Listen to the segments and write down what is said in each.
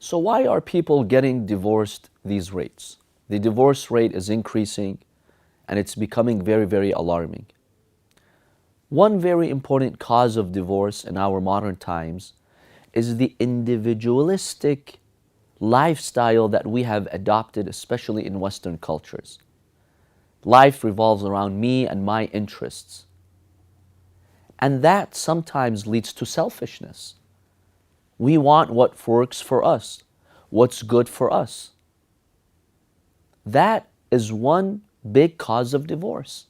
So why are people getting divorced these rates? The divorce rate is increasing and it's becoming very, very alarming. One very important cause of divorce in our modern times is the individualistic lifestyle that we have adopted, especially in Western cultures. Life revolves around me and my interests. And that sometimes leads to selfishness. We want what works for us, what's good for us. That is one big cause of divorce.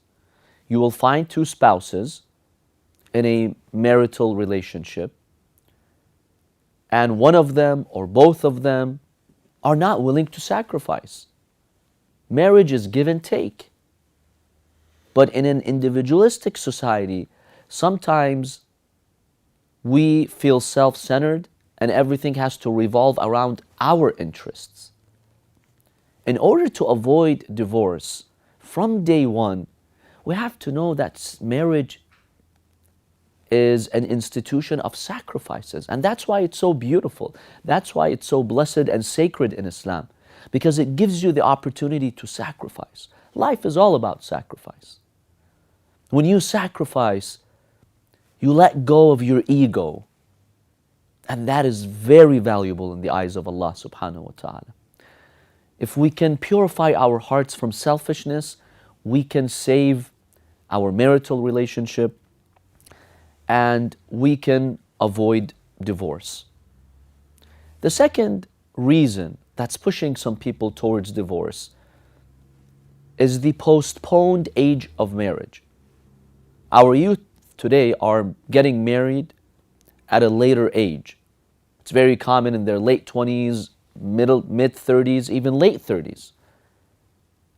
You will find two spouses in a marital relationship, and one of them or both of them are not willing to sacrifice. Marriage is give and take. But in an individualistic society, sometimes we feel self-centered and everything has to revolve around our interests. In order to avoid divorce from day one, we have to know that marriage is an institution of sacrifices. And that's why it's so beautiful. That's why it's so blessed and sacred in Islam, because it gives you the opportunity to sacrifice. Life is all about sacrifice. When you sacrifice, you let go of your ego. And that is very valuable in the eyes of Allah subhanahu wa ta'ala. If we can purify our hearts from selfishness, we can save our marital relationship and we can avoid divorce. The second reason that's pushing some people towards divorce is the postponed age of marriage. Our youth today are getting married at a later age. It's very common in their late 20s, mid-30s, even late 30s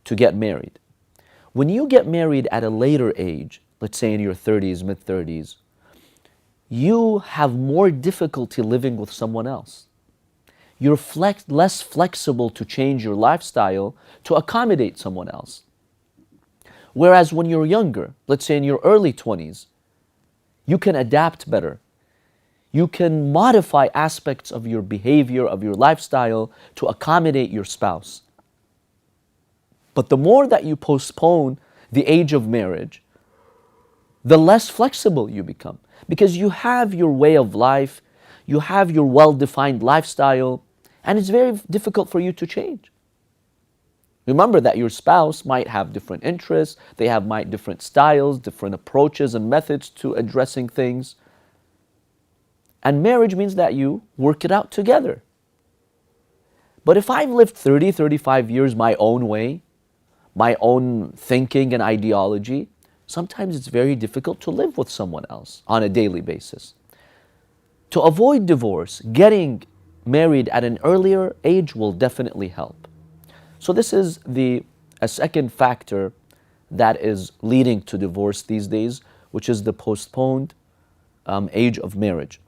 to get married. When you get married at a later age, let's say in your 30s, mid-30s, you have more difficulty living with someone else. You're less flexible to change your lifestyle to accommodate someone else. Whereas when you're younger, let's say in your early 20s, you can adapt better. You can modify aspects of your behavior, of your lifestyle to accommodate your spouse. But the more that you postpone the age of marriage, the less flexible you become, because you have your way of life, you have your well-defined lifestyle, and it's very difficult for you to change. Remember that your spouse might have different interests, they might different styles, different approaches and methods to addressing things. And marriage means that you work it out together. But if I've lived 30, 35 years my own way, my own thinking and ideology, sometimes it's very difficult to live with someone else on a daily basis. To avoid divorce, getting married at an earlier age will definitely help. So this is a second factor that is leading to divorce these days, which is the postponed age of marriage.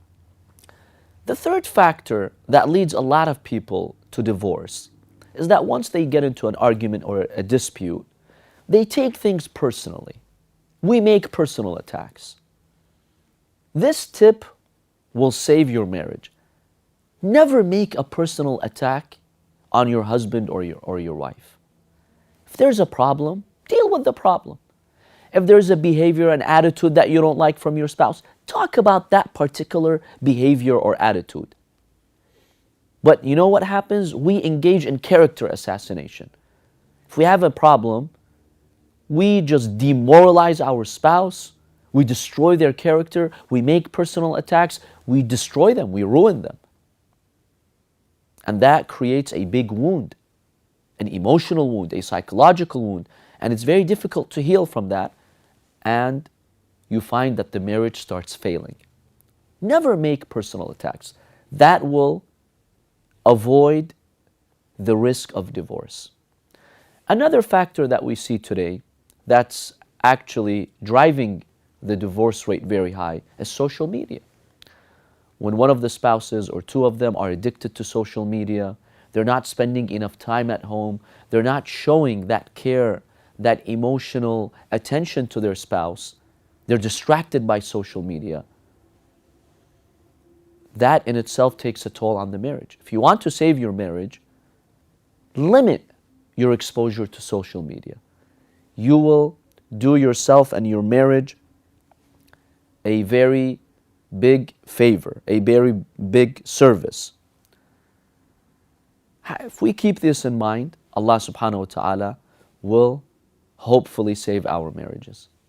The third factor that leads a lot of people to divorce is that once they get into an argument or a dispute, they take things personally. We make personal attacks. This tip will save your marriage. Never make a personal attack on your husband or your wife. If there's a problem, deal with the problem. If there's a behavior and attitude that you don't like from your spouse, talk about that particular behavior or attitude. But you know what happens? We engage in character assassination. If we have a problem, we just demoralize our spouse, we destroy their character, we make personal attacks, we destroy them, we ruin them. And that creates a big wound, an emotional wound, a psychological wound, and it's very difficult to heal from that, and you find that the marriage starts failing. Never make personal attacks. That will avoid the risk of divorce. Another factor that we see today that's actually driving the divorce rate very high is social media. When one of the spouses or two of them are addicted to social media, they're not spending enough time at home, they're not showing that care, that emotional attention to their spouse, they're distracted by social media. that in itself takes a toll on the marriage. If you want to save your marriage, limit your exposure to social media. You will do yourself and your marriage a very big favor, a very big service. If we keep this in mind, Allah subhanahu wa ta'ala will hopefully save our marriages.